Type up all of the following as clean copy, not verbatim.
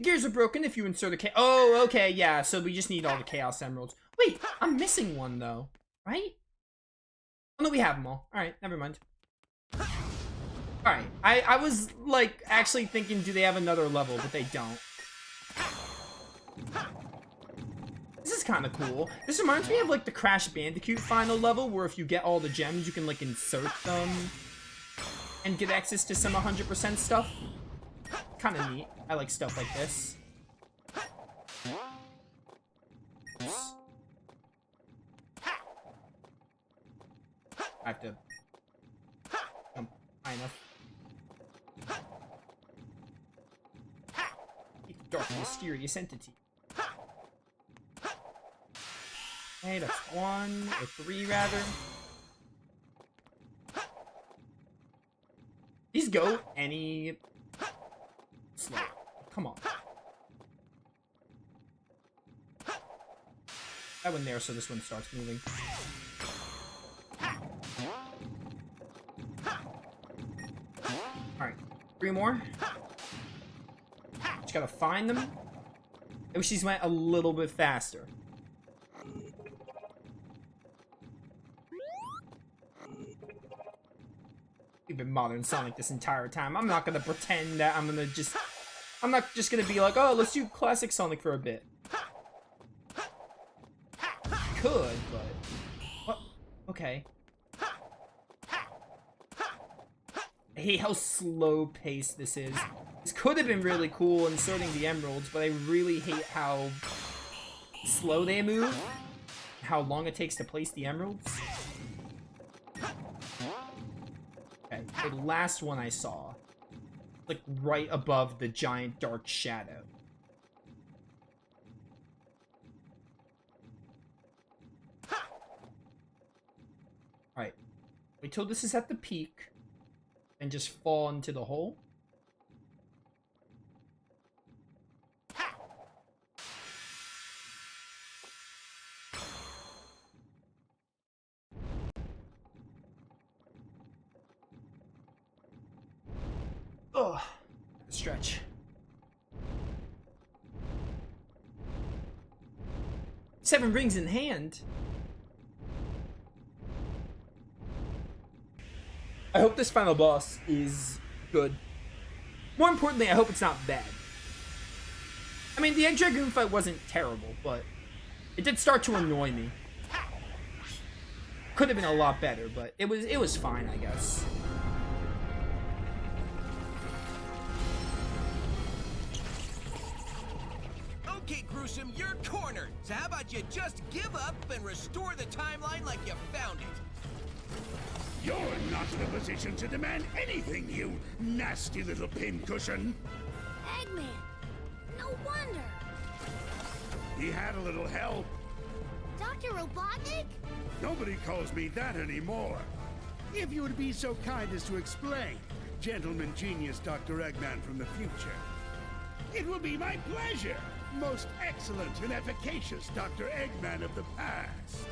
Gears are broken if you insert a Oh, okay, yeah, so we just need all the Chaos Emeralds. Wait, I'm missing one, though. Right? Oh, no, we have them all. Alright, never mind. Alright, I was, like, actually thinking, do they have another level, but they don't. This is kind of cool. This reminds me of, like, the Crash Bandicoot final level, where if you get all the gems, you can, like, insert them and get access to some 100% stuff. Kind of neat. I like stuff like this. Oops. I have to jump high enough. Dark mysterious entity. Okay, that's 1 or 3 rather. These go any slow. Come on. That one there, so this one starts moving. Alright, 3 more. Just gotta find them. I wish these went a little bit faster. We've been modern Sonic this entire time. I'm not gonna pretend that I'm not just gonna be like, oh, let's do classic Sonic for a bit. Could, but... What? Okay. I hate how slow-paced this is. This could have been really cool inserting the emeralds, but I really hate how slow they move. How long it takes to place the emeralds. Okay, the last one I saw. Like, right above the giant dark shadow. Alright. Wait till this is at the peak. And just fall into the hole. Ugh. Stretch. Seven rings in hand. I hope this final boss is good. More importantly, I hope it's not bad. I mean, the Egg Dragoon fight wasn't terrible, but it did start to annoy me. Could have been a lot better, but it was fine, I guess. Okay, Gruesome, you're cornered. So how about you just give up and restore the timeline like you found it? You're not in a position to demand anything, you nasty little pincushion. Eggman! No wonder! He had a little help. Dr. Robotnik? Nobody calls me that anymore. If you would be so kind as to explain, gentleman genius Dr. Eggman from the future. It will be my pleasure, most excellent and efficacious Dr. Eggman of the past.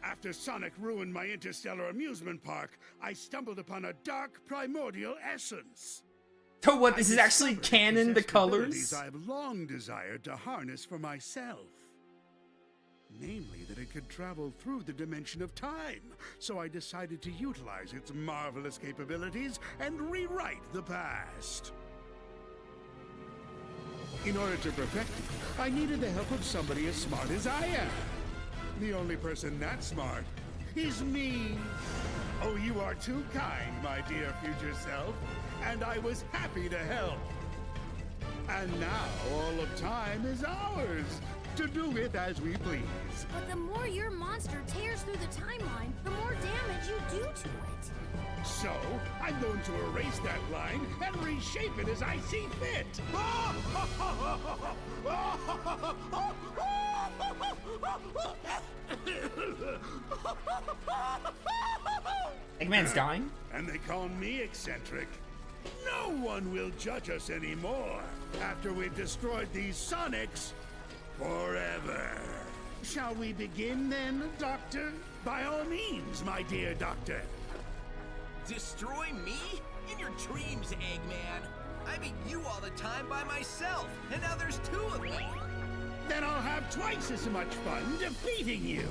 After Sonic ruined my interstellar amusement park, I stumbled upon a dark primordial essence. So what, this is actually canon, the colors? I've long desired to harness for myself. Namely, that it could travel through the dimension of time. So I decided to utilize its marvelous capabilities and rewrite the past. In order to perfect it, I needed the help of somebody as smart as I am. The only person that smart is me. Oh, you are too kind, my dear future self, and I was happy to help. And now all of time is ours, to do with as we please. But the more your monster tears through the timeline, the more damage you do to it. So, I'm going to erase that line and reshape it as I see fit. Eggman's dying? And they call me eccentric. No one will judge us anymore after we've destroyed these Sonics forever. Shall we begin then, Doctor? By all means, my dear Doctor. Destroy me? In your dreams, Eggman. I beat you all the time by myself, and now there's 2 of me. Then I'll have twice as much fun defeating you.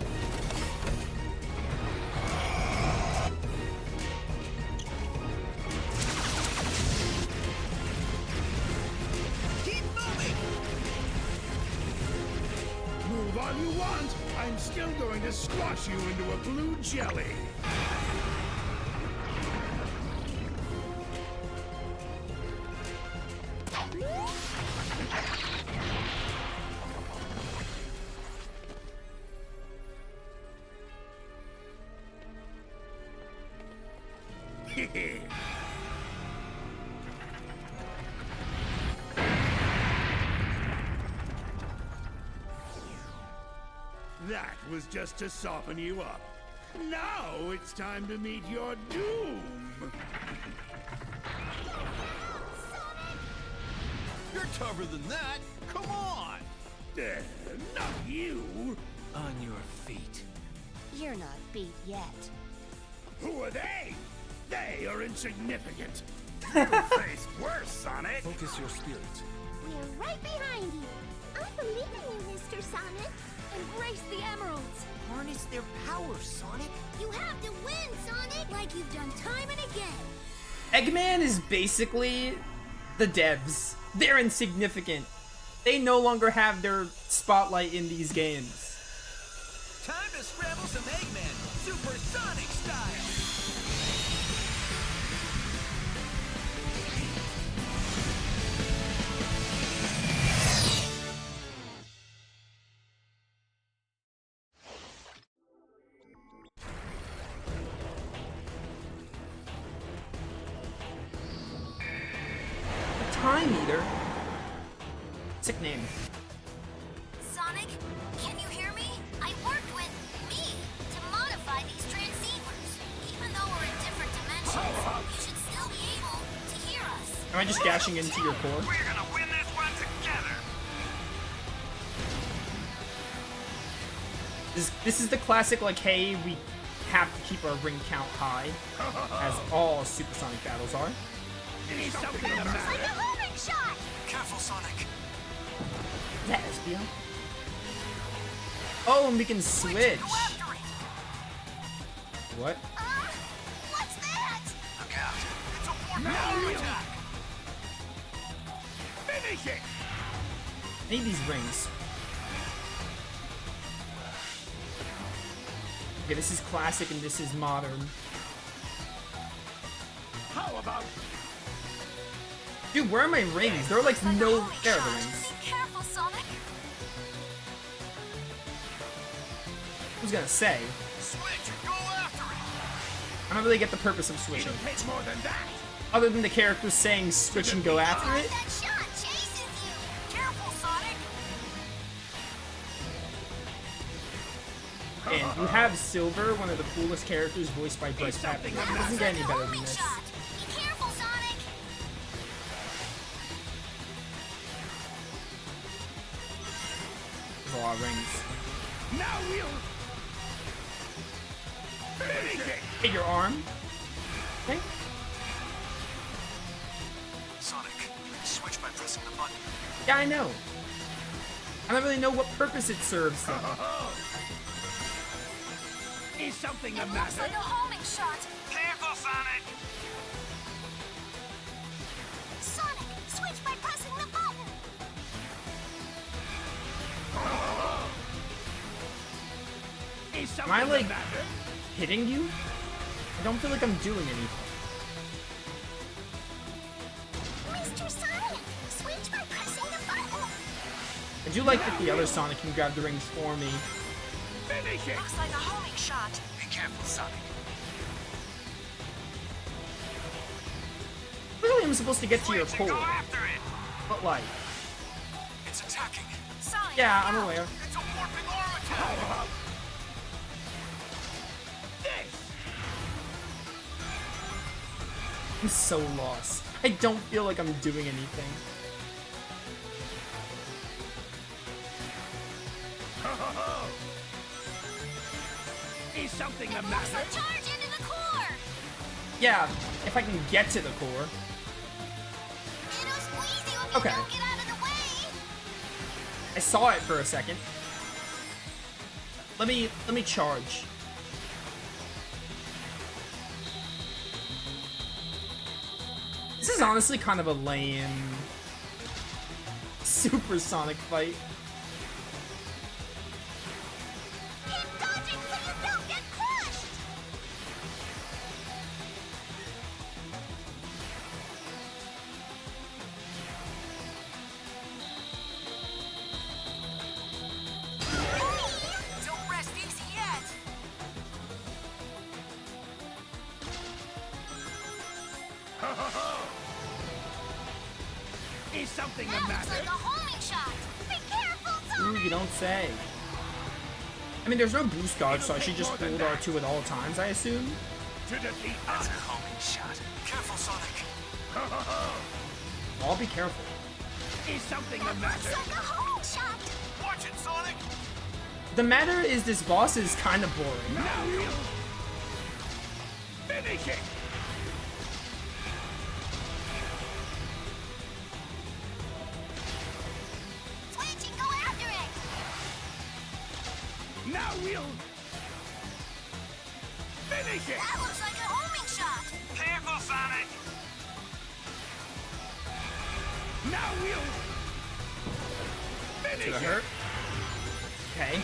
Keep moving! Move all you want. I'm still going to squash you into a blue jelly. That was just to soften you up. Now it's time to meet your doom. You're tougher than that. Come on! Not you. On your feet. You're not beat yet. Who are they? They are insignificant. You face worse, Sonic. Focus your spirit. We're right behind you. I believe in you, Mr. Sonic. Embrace the emeralds. Harness their power, Sonic. You have to win, Sonic, like you've done time and again. Eggman is basically the devs. They're insignificant. They no longer have their spotlight in these games. Time to scramble some Eggman, supersonic style. Time Eater. Sick name. Sonic, can you hear me? I worked with me to modify these transceivers. Even though we're in different dimensions, you should still be able to hear us. Am I just dashing into your core? We're gonna win this one together. This is the classic, like, hey, we have to keep our ring count high, as all supersonic battles are. Need something the matter? Like a homing shot! Careful, Sonic. Is that SBO? Oh, and we can switch. What? What's that? Look out. It's a warp Now attack. Finish it. I need these rings. Okay, this is classic and this is modern. How about Dude, where are my rings? There are like no... There are the rings. Be careful, Sonic. I was gonna say. Switch and go after it. I don't really get the purpose of switching. it'll take more than that? Other than the characters saying switch and go after it. That shot chases you. Careful, Sonic. And you have Silver, one of the coolest characters voiced by Bryce Patrick. It doesn't get any better than Homing this. shot. Be careful, Sonic. There's a lot of rings. Now we'll finish it. Hit your arm. Okay. Sonic, switch by pressing the button. Yeah, I know. I don't really know what purpose it serves though. Is something the It looks matter? like a homing shot. Careful, Sonic. Sonic, switch by pressing the button. Is Am something I like the matter? hitting you? I don't feel like I'm doing anything. Mr. Sonic, switch by pressing the button. I do like that the other Sonic can grab the rings for me. Finish it. Looks like a homing shot. Be careful, Sonic. Clearly I'm supposed to get to your core. after it. But like, It's attacking. Sonic, yeah, I'm aware. It's a warping arm attack. I'm so lost. I don't feel like I'm doing anything. Is something the looks matter? like charge into the core. Yeah, if I can get to the core. It'll Okay. Don't get out of the way. I saw it for a second. Let me charge. This is honestly kind of a lame supersonic fight. Keep dodging so you don't get crushed. Don't rest easy yet. Is something the That looks matter? like a homing shot. Be careful, Ooh, Sonic. you don't say. I mean, there's no boost dodge, so I should just hold R2 at all times, I assume. To defeat That's us. a homing shot. Careful, Sonic. I'll be careful. Is something the That looks matter? like a homing shot. Watch it, Sonic. The matter is this boss is kind of boring. Now you finish it. Switch and go after it. Now we'll finish it. That looks like a homing shot. Careful, Sonic. Now we'll finish Should I it. hurt? Okay.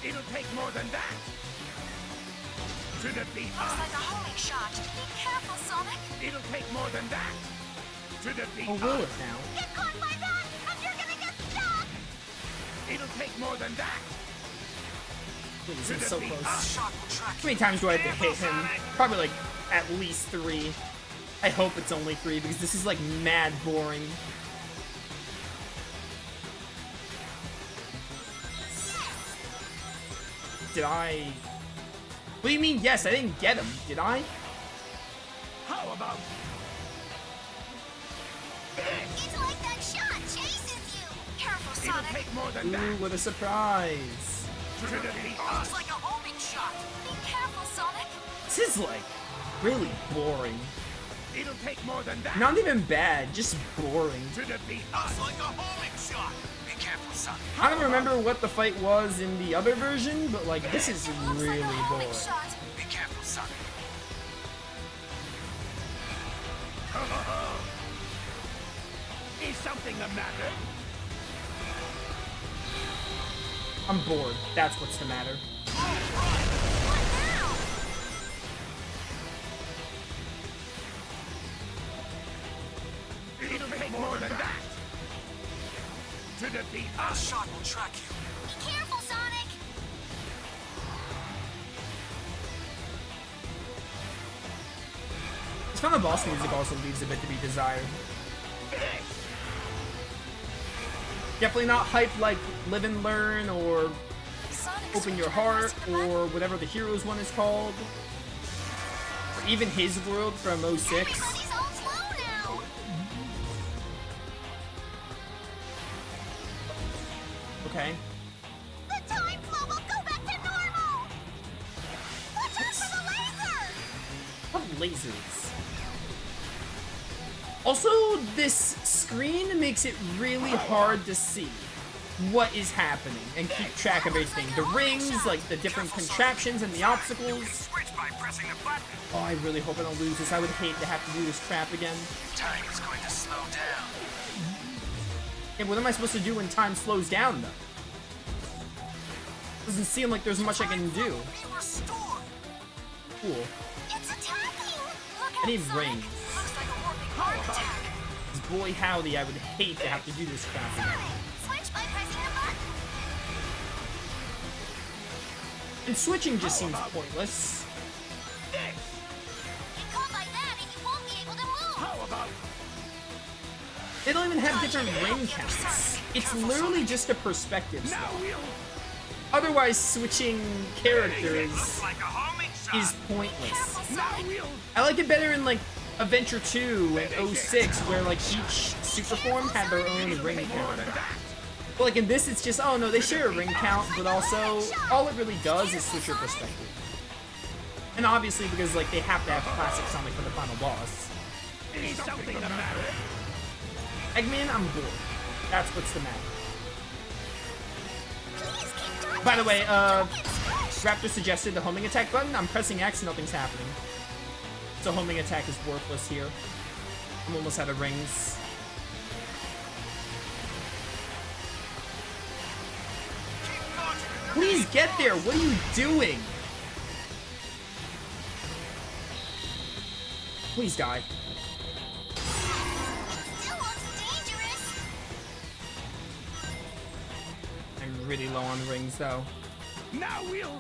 It'll take more than that. To defeat Looks us. like a homing shot. Be careful, Sonic. It'll take more than that. To defeat Oh, will us. it now? Get caught by that, and you're gonna get stuck. It'll take more than that. This is so close. Shot will track How many times do I have to hit him? Probably like at least 3. I hope it's only 3 because this is like mad boring. Did I? What do you mean yes? I didn't get him, did I? How about It's like that shot chases you. Careful, it'll Sonic. take more than Ooh, that. what a surprise. To defeat Looks us. like a homing shot. Be careful, Sonic. This is like really boring. It'll take more than that. Not even bad, just boring. To defeat Looks us. like a homing shot. Be careful, Sonic. I don't remember what the fight was in the other version, but like this is Looks really like a homing boring. shot. Be careful, Sonic. Is something the matter? I'm bored. That's what's the matter. What now? It'll take more than that. To defeat Our us. shot will track you. Be careful, Sonic. This final boss music also leaves a bit to be desired. Definitely not hype like Live and Learn or Sonic's Open Your return Heart must come back. or whatever the Heroes one is called. Or even His World from 06. Everybody's on slow now. Okay. The time flow will go back to normal. Watch out for the laser. What lasers? Also, this screen makes it really hard to see what is happening and keep track of everything. The rings, like the different contraptions and the obstacles. Switch by pressing the button. Oh, I really hope I don't lose this. I would hate to have to do this crap again. Time is going to slow down. And what am I supposed to do when time slows down, though? Doesn't seem like there's much I can do. Be restored. Cool. It's attacking. Look I out, need Sonic. rings. Looks like a warping heart attack. 'Cause boy howdy, I would hate to have to do this crap again. Sonic, switch by pressing the button. And switching just seems pointless. Get caught by that and you won't be able to move. How about They don't even have different ring counts. It's literally just a perspective now swap. we'll Otherwise, switching characters Looks like a homing shot. is pointless. Careful, now Sonic. we'll I like it better in like Adventure 2 and 06, where like each super form had their own ring more count. than that. But like in this, it's just, oh no, they share a ring count, but also all it really does is switch your perspective. And obviously because, like, they have to have classic Sonic for the final boss. Is something the matter? Eggman, I'm bored. That's what's the matter. Please keep talking. By the way, Don't get squished. Raptor suggested the homing attack button. I'm pressing X, nothing's happening. So homing attack is worthless here. I'm almost out of rings. Please get there! What are you doing? Please die. Still looks dangerous. I'm really low on rings though. Now we'll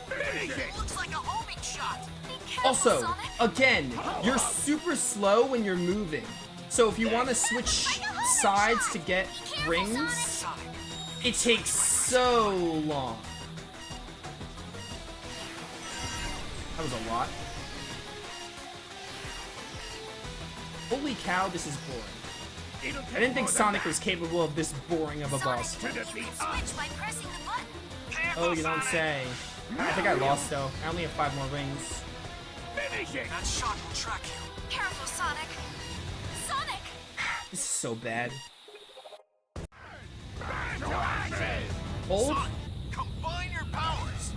finish it. Looks like a homing shot. Be careful, Also, Sonic. again, you're super slow when you're moving. So if you want to switch sides to get rings, it takes so long. That was a lot. Holy cow, this is boring. I didn't think Sonic was capable of this boring of a boss. Sonic, you can switch by pressing the button. Oh, you don't say. I think I lost though. I only have 5 more rings. Finish it. That shot will track you. Careful, Sonic. Sonic! This is so bad. Burn to ashes. Hold. Sonic, combine your powers.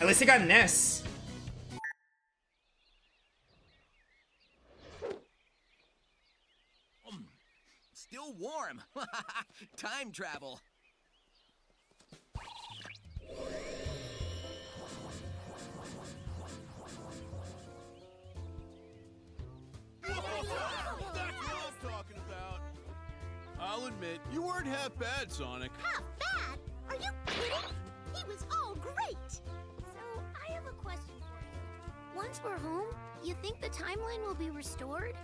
At least I got an S. Still warm. Time travel. That's what I'm talking about. I'll admit, you weren't half bad, Sonic. Half bad? Are you kidding? He was all great! So, I have a question for you. Once we're home, you think the timeline will be restored?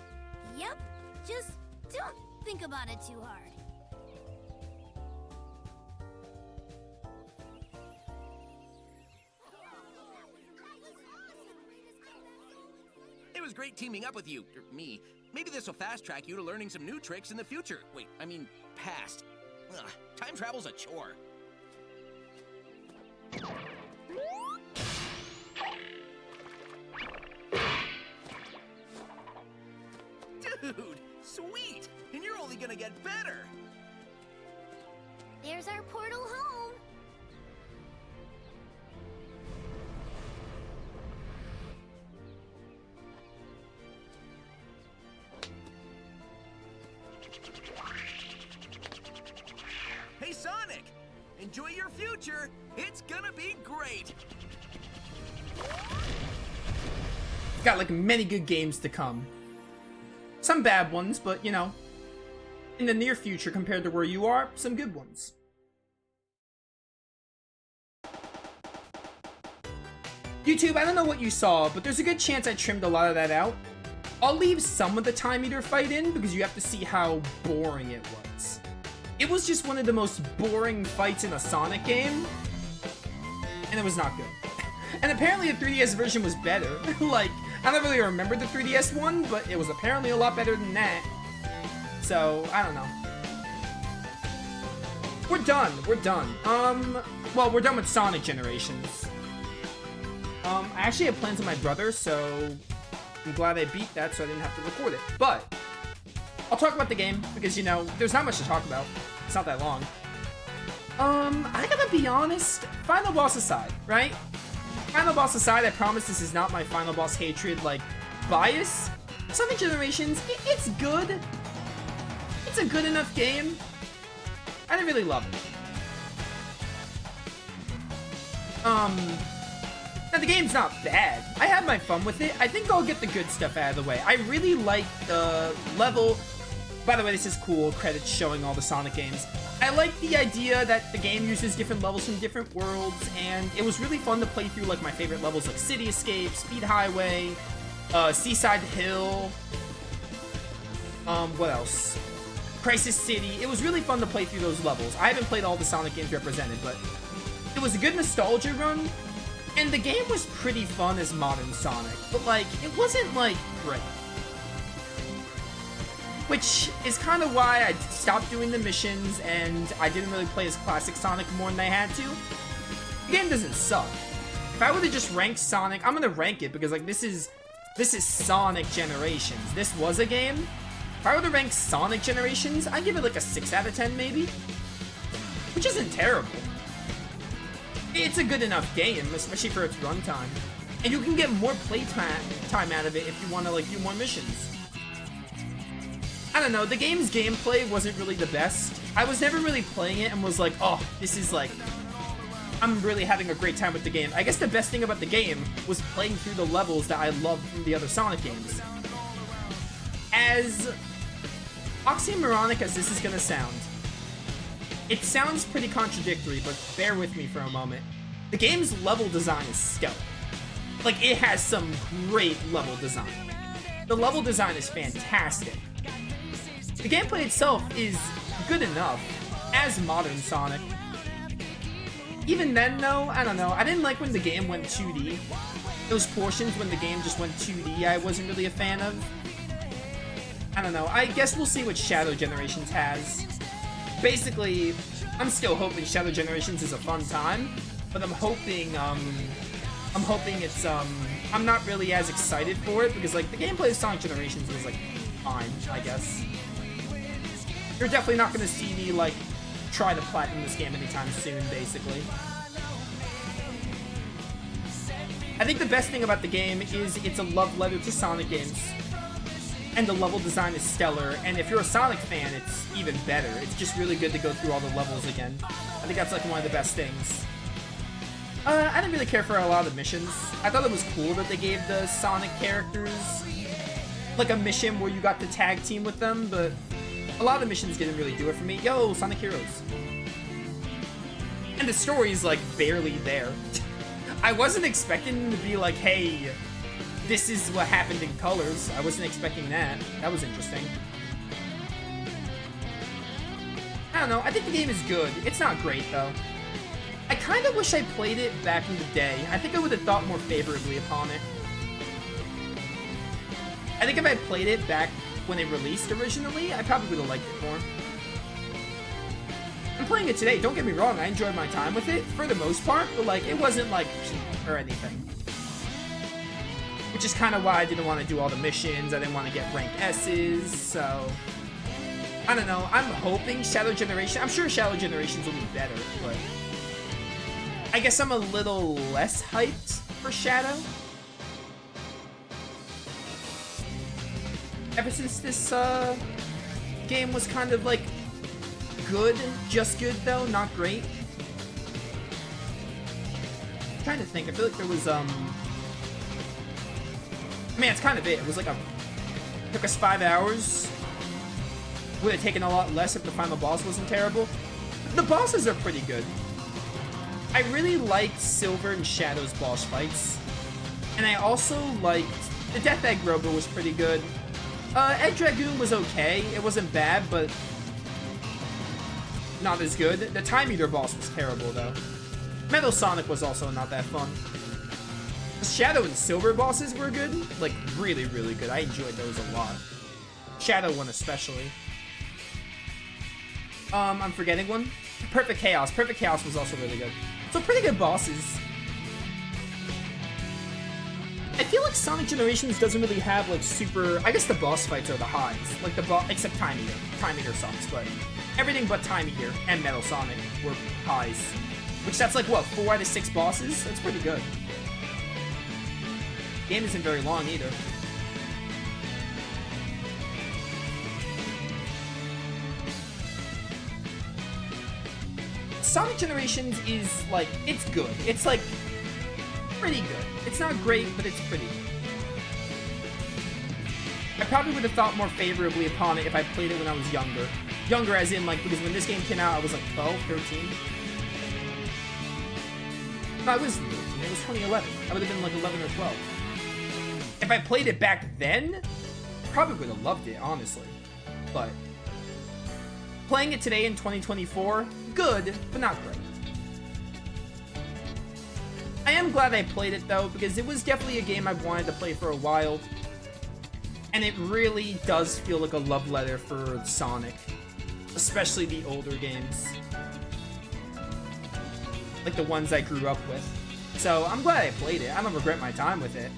Yep. Just don't think about it too hard. It was great teaming up with you, or me. Maybe this will fast track you to learning some new tricks in the future. Wait, I mean, past. Ugh, time travel's a chore. Dude, sweet! And you're only gonna get better! There's our portal home. Hey, Sonic! Enjoy your future! It's gonna be great! Got like many good games to come. Some bad ones, but you know, in the near future compared to where you are, some good ones. YouTube, I don't know what you saw, but there's a good chance I trimmed a lot of that out. I'll leave some of the Time Eater fight in because you have to see how boring it was. It was just one of the most boring fights in a Sonic game, and it was not good. And apparently the 3DS version was better. Like, I don't really remember the 3DS one, but it was apparently a lot better than that. So, I don't know. We're done. We're done. Well, we're done with Sonic Generations. I actually have plans with my brother, so I'm glad I beat that so I didn't have to record it. But I'll talk about the game because, you know, there's not much to talk about. It's not that long. I gotta be honest, final boss aside, right? Final boss aside, I promise this is not my final boss hatred, like, bias. Sonic Generations, it's good. It's a good enough game. I didn't really love it. Now the game's not bad. I had my fun with it. I think I'll get the good stuff out of the way. I really like the level. By the way, this is cool. Credits showing all the Sonic games. I like the idea that the game uses different levels from different worlds, and it was really fun to play through like my favorite levels like City Escape, Speed Highway, Seaside Hill. What else? Crisis City. It was really fun to play through those levels. I haven't played all the Sonic games represented, but it was a good nostalgia run, and the game was pretty fun as modern Sonic, but like, it wasn't like great. Which is kind of why I stopped doing the missions, and I didn't really play as classic Sonic more than I had to. The game doesn't suck. If I were to just rank Sonic, I'm gonna rank it because like this is Sonic Generations. This was a game. If I were to rank Sonic Generations, I'd give it like a 6 out of 10 maybe. Which isn't terrible. It's a good enough game, especially for its runtime. And you can get more playtime out of it if you want to like do more missions. I don't know, the game's gameplay wasn't really the best. I was never really playing it and was like, oh, this is like, I'm really having a great time with the game. I guess the best thing about the game was playing through the levels that I loved from the other Sonic games. As oxymoronic as this is gonna sound, it sounds pretty contradictory, but bear with me for a moment. The game's level design is stellar. Like, it has some great level design. The level design is fantastic. The gameplay itself is good enough as modern Sonic. Even then, though, I don't know. I didn't like when the game went 2D. Those portions when the game just went 2D, I wasn't really a fan of. I don't know. I guess we'll see what Shadow Generations has. Basically, I'm still hoping Shadow Generations is a fun time, but I'm hoping it's, I'm not really as excited for it because, like, the gameplay of Sonic Generations was, like, fine, I guess. You're definitely not gonna see me, like, try to platinum this game anytime soon, basically. I think the best thing about the game is it's a love letter to Sonic games. And the level design is stellar, and if you're a Sonic fan, it's even better. It's just really good to go through all the levels again. I think that's, like, one of the best things. I didn't really care for a lot of the missions. I thought it was cool that they gave the Sonic characters, like, a mission where you got to tag team with them, but a lot of the missions didn't really do it for me. Yo, Sonic Heroes. And the story's, like, barely there. I wasn't expecting them to be like, hey, this is what happened in Colors. I wasn't expecting that. That was interesting. I don't know. I think the game is good. It's not great, though. I kind of wish I played it back in the day. I think I would have thought more favorably upon it. I think if I played it back when it released originally, I probably would have liked it more. I'm playing it today, don't get me wrong, I enjoyed my time with it, for the most part, but like, it wasn't like cheap or anything. Which is kind of why I didn't want to do all the missions, I didn't want to get rank S's, so... I don't know, I'm hoping Shadow Generation, I'm sure Shadow Generations will be better, but... I guess I'm a little less hyped for Shadow. Ever since this game was kind of like good, just good though, not great. I'm trying to think, I feel like there was I mean, it's kind of it. It was like it took us 5 hours. Would have taken a lot less if the final boss wasn't terrible. The bosses are pretty good. I really liked Silver and Shadow's boss fights. And I also liked the Death Egg Robo was pretty good. Egg Dragoon was okay. It wasn't bad, but not as good. The Time Eater boss was terrible, though. Metal Sonic was also not that fun. The Shadow and Silver bosses were good. Like, really, really good. I enjoyed those a lot. Shadow one especially. I'm forgetting one. Perfect Chaos. Perfect Chaos was also really good. So pretty good bosses. I feel like Sonic Generations doesn't really have, like, super... I guess the boss fights are the highs. Like, the boss... Except Time Eater. Time Eater sucks, but... Everything but Time Eater and Metal Sonic were highs. Which, that's like, what, 4 out of 6 bosses? That's pretty good. The game isn't very long, either. Sonic Generations is, like... It's good. It's, like... pretty good. It's not great, but it's pretty good. I probably would have thought more favorably upon it if I played it when I was younger. Younger as in, like, because when this game came out, I was like 12, 13. No, I was 13. It was 2011. I would have been like 11 or 12. If I played it back then, I probably would have loved it, honestly. but playing it today in 2024, good, but not great. I am glad I played it though, because it was definitely a game I've wanted to play for a while. And it really does feel like a love letter for Sonic. Especially the older games. Like the ones I grew up with. So I'm glad I played it. I don't regret my time with it.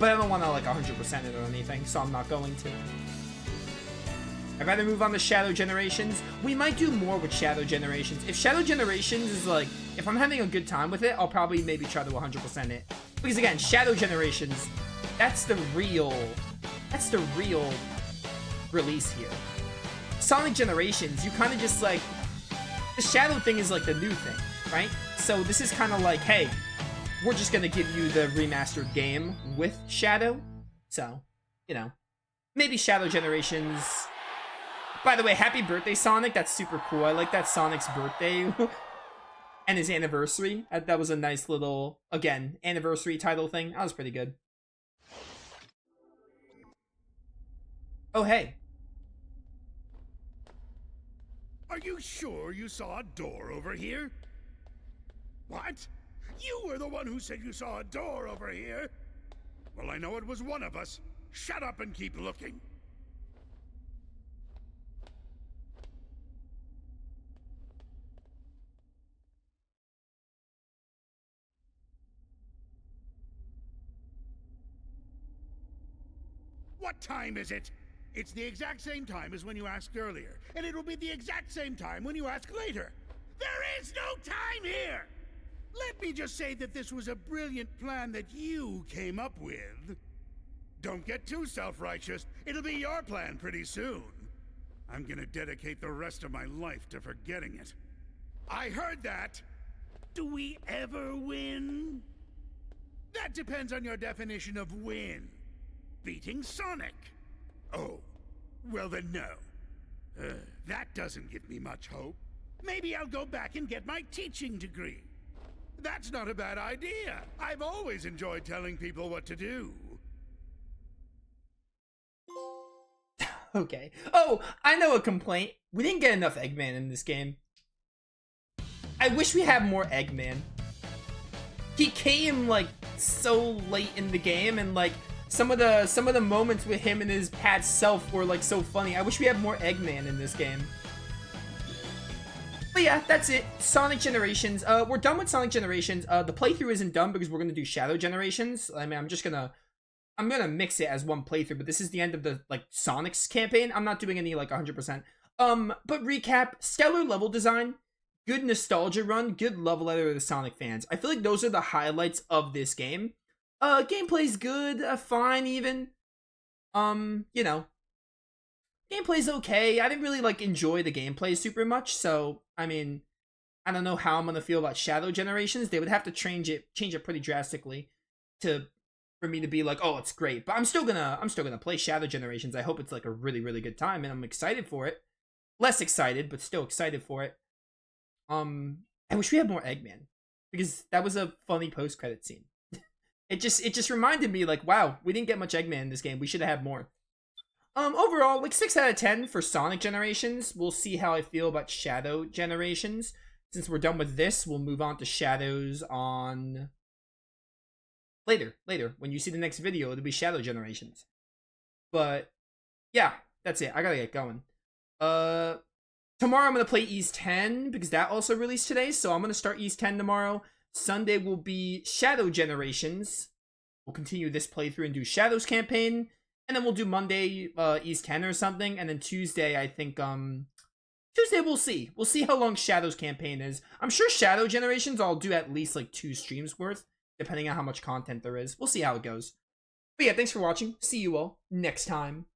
But I don't want to like 100% it or anything, so I'm not going to. I'd rather move on to Shadow Generations. We might do more with Shadow Generations. If Shadow Generations is like, if I'm having a good time with it, I'll probably maybe try to 100% it. Because again, Shadow Generations, that's the real release here. Sonic Generations, you kind of just like, the Shadow thing is like the new thing, right? So this is kind of like, hey, we're just going to give you the remastered game with Shadow. So, you know, maybe Shadow Generations. By the way, happy birthday, Sonic. That's super cool. I like that Sonic's birthday and his anniversary. That was a nice little, again, anniversary title thing. That was pretty good. Oh, hey. Are you sure you saw a door over here? What? You were the one who said you saw a door over here? Well, I know it was one of us. Shut up and keep looking. What time is it? It's the exact same time as when you asked earlier, and it'll be the exact same time when you ask later. There is no time here! Let me just say that this was a brilliant plan that you came up with. Don't get too self-righteous. It'll be your plan pretty soon. I'm gonna dedicate the rest of my life to forgetting it. I heard that! Do we ever win? That depends on your definition of win. Beating Sonic. Oh, well then no. That doesn't give me much hope. Maybe I'll go back and get my teaching degree. That's not a bad idea. I've always enjoyed telling people what to do. Okay. Oh, I know a complaint. We didn't get enough Eggman in this game. I wish we had more Eggman. He came like so late in the game, and like some of the moments with him and his past self were like so funny. I wish we had more Eggman in this game. But yeah, that's it. Sonic Generations. We're done with Sonic Generations. The playthrough isn't done because we're gonna do Shadow Generations. I mean, I'm gonna mix it as one playthrough, but this is the end of the like Sonic's campaign. I'm not doing any like 100%. But recap: stellar level design, good nostalgia run, good love letter to the Sonic fans. I feel like those are the highlights of this game. Gameplay's good, fine even. You know, gameplay's okay. I didn't really like enjoy the gameplay super much, so I mean, I don't know how I'm gonna feel about Shadow Generations. They would have to change it pretty drastically for me to be like, oh, it's great. But I'm still gonna play Shadow Generations. I hope it's like a really, really good time, and I'm excited for it. Less excited, but still excited for it. I wish we had more Eggman, because that was a funny post-credit scene. It just reminded me like, wow, we didn't get much Eggman in this game. We should have had more. Overall, like 6 out of 10 for Sonic Generations. We'll see how I feel about Shadow Generations. Since we're done with this, we'll move on to Shadows on later. When you see the next video, it'll be Shadow Generations. But yeah, that's it. I gotta get going. Tomorrow I'm gonna play Ease 10 because that also released today, so I'm gonna start Ease 10 tomorrow. Sunday will be Shadow Generations. We'll continue this playthrough and do Shadows campaign. And then we'll do Monday, Ease 10 or something. And then Tuesday, I think, Tuesday we'll see. We'll see how long Shadows campaign is. I'm sure Shadow Generations I'll do at least like 2 streams worth, depending on how much content there is. We'll see how it goes. But yeah, thanks for watching. See you all next time.